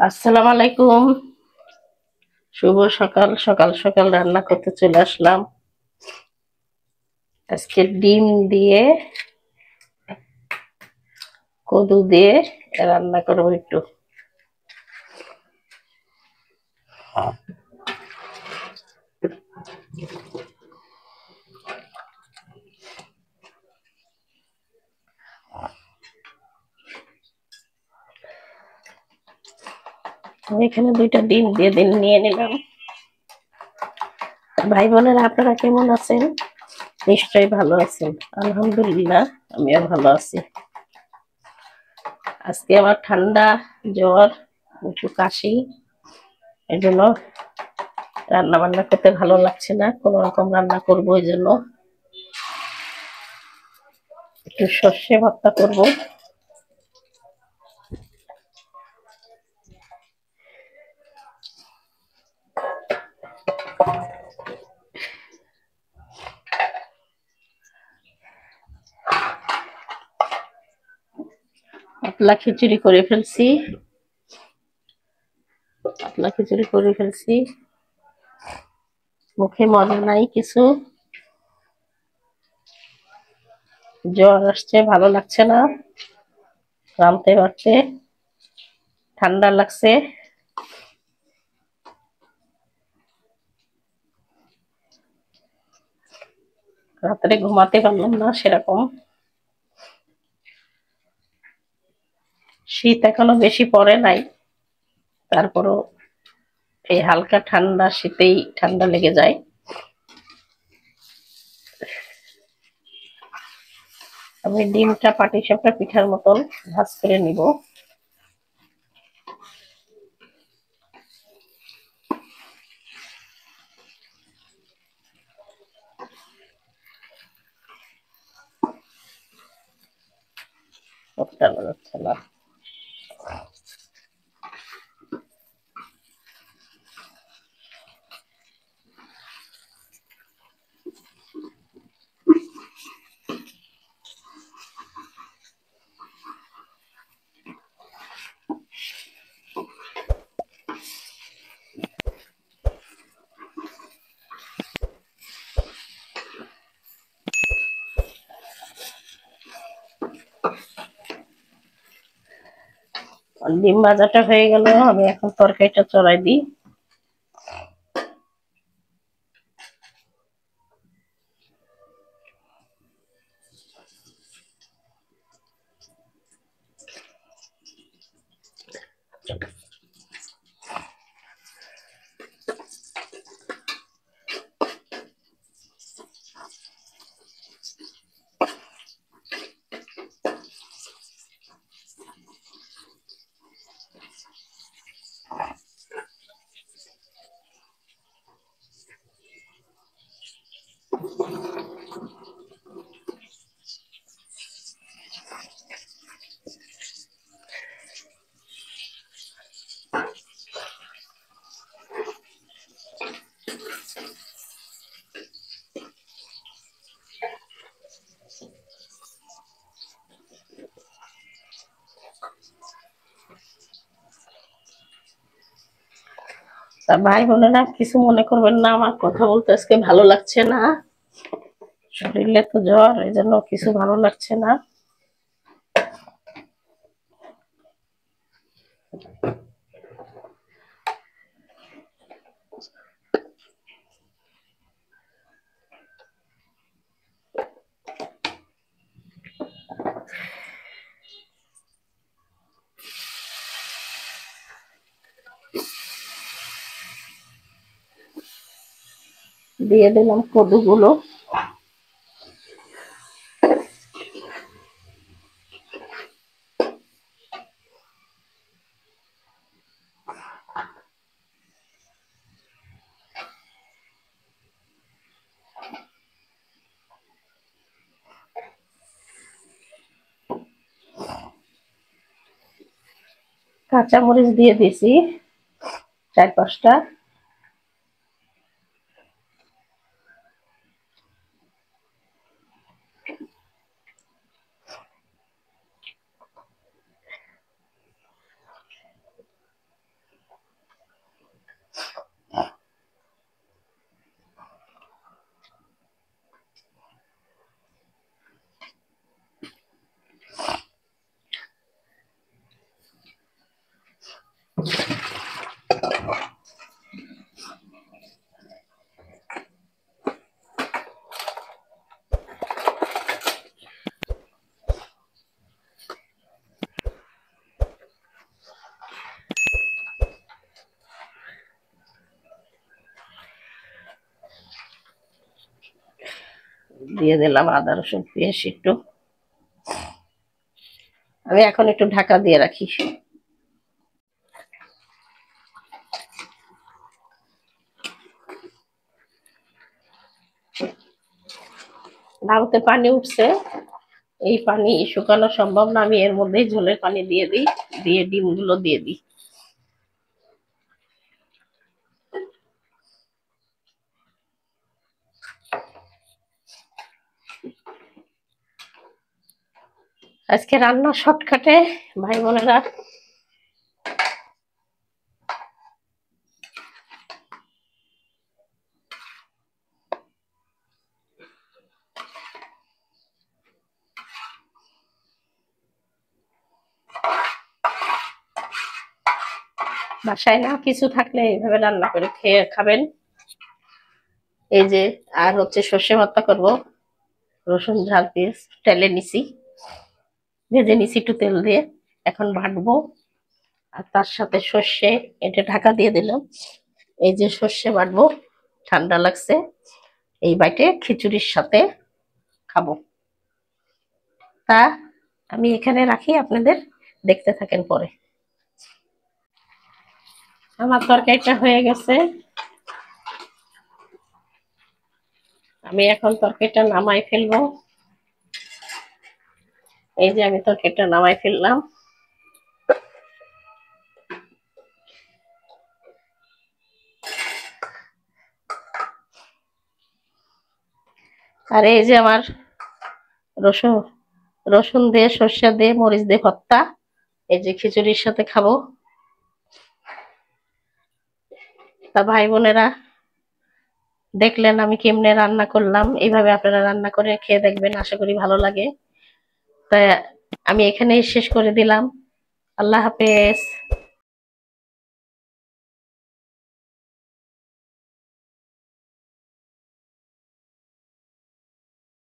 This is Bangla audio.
আসসালামু আলাইকুম। শুভ সকাল। সকাল সকাল রান্না করতে চলে আসলাম। আজকে ডিম দিয়ে কদু দিয়ে রান্না করবো একটু। আমি এখানে দুইটা ডিম দিয়ে নিয়ে নিলাম। ভাই বোনেরা, আপনারা কেমন আছেন? নিশ্চয়ই ভালো আছেন। আলহামদুলিল্লাহ, আমিও ভালো আছি। আজকে আমার ঠান্ডা, জ্বর, একটু কাশি, এই জন্য রান্না বান্না করতে ভালো লাগছে না। কোন রকম রান্না করবো, এই জন্য একটু সর্ষে ভর্তা করবো। পাতলা খিচুড়ি করে ফেলছি। মুখে মজা নাই কিছু। জ্বর আসছে, ভালো লাগছে না রাঁধতে পারতে। ঠান্ডা লাগছে। রাত্রে ঘুমাতে পারলাম না সেরকম। শীত এখনো বেশি পড়ে নাই, তারপরও এই হালকা ঠান্ডা শীতেই ঠান্ডা লেগে যায়। আমি ডিমটা পাটিসাপটা পিঠার মতন ভাজ করে নিব। যাচ্ছে না। ডিম ভাজাটা হয়ে গেল, আমি এখন তরকারিটা চড়াই দিই। তা ভাই বোনেরা, কিছু মনে করবেন না, আমার কথা বলতে আজকে ভালো লাগছে না। শরীরে তো জ্বর, এই জন্য কিছু ভালো লাগছে না। দিয়ে দিলাম কদুগুলো। কাঁচামরিচ দিয়ে দিছি 4-5টা। দিয়ে দিলাম আদা রসুন পেস্ট একটু। আমি এখন একটু ঢাকা দিয়ে রাখি। লাউতে পানি উঠছে, এই পানি শুকানো সম্ভব না, আমি এর মধ্যেই ঝোলের পানি দিয়ে দিই, দিয়ে ডিমগুলো দিয়ে দিই। আজকে রান্না শর্টকাটে ভাই বোনেরা। বাসায় না কিছু থাকলে এইভাবে রান্না করে খেয়ে খাবেন। এই যে আর হচ্ছে সর্ষে ভর্তা করব, রসুন ঝাল পেস্ট তেলে নিছি, ভেজে নিছি একটু তেল দিয়ে, এখন বাটবো। আর তার সাথে সর্ষে, এটা ঢাকা দিয়ে দিলাম। এই যে সর্ষে বাটবো, ঠান্ডা লাগছে, এই বাইটে খিচুড়ির সাথে খাবো। তা আমি এখানে রাখি, আপনাদের দেখতে থাকেন পরে। আমার তরকারিটা হয়ে গেছে, আমি এখন তরকারিটা নামাই ফেলবো। এই যে আমি তরকারিটা নামাই ফেললাম। আর এই যে আমার রসুন রসুন দিয়ে সর্ষে দিয়ে মরিচ দিয়ে ভর্তা, এই যে খিচুড়ির সাথে খাবো। তা ভাই বোনেরা দেখলেন আমি কেমনে রান্না করলাম, এইভাবে আপনারা রান্না করে খেয়ে দেখবেন, আশা করি ভালো লাগে। তাই আমি এখানেই শেষ করে দিলাম। আল্লাহ হাফেজ।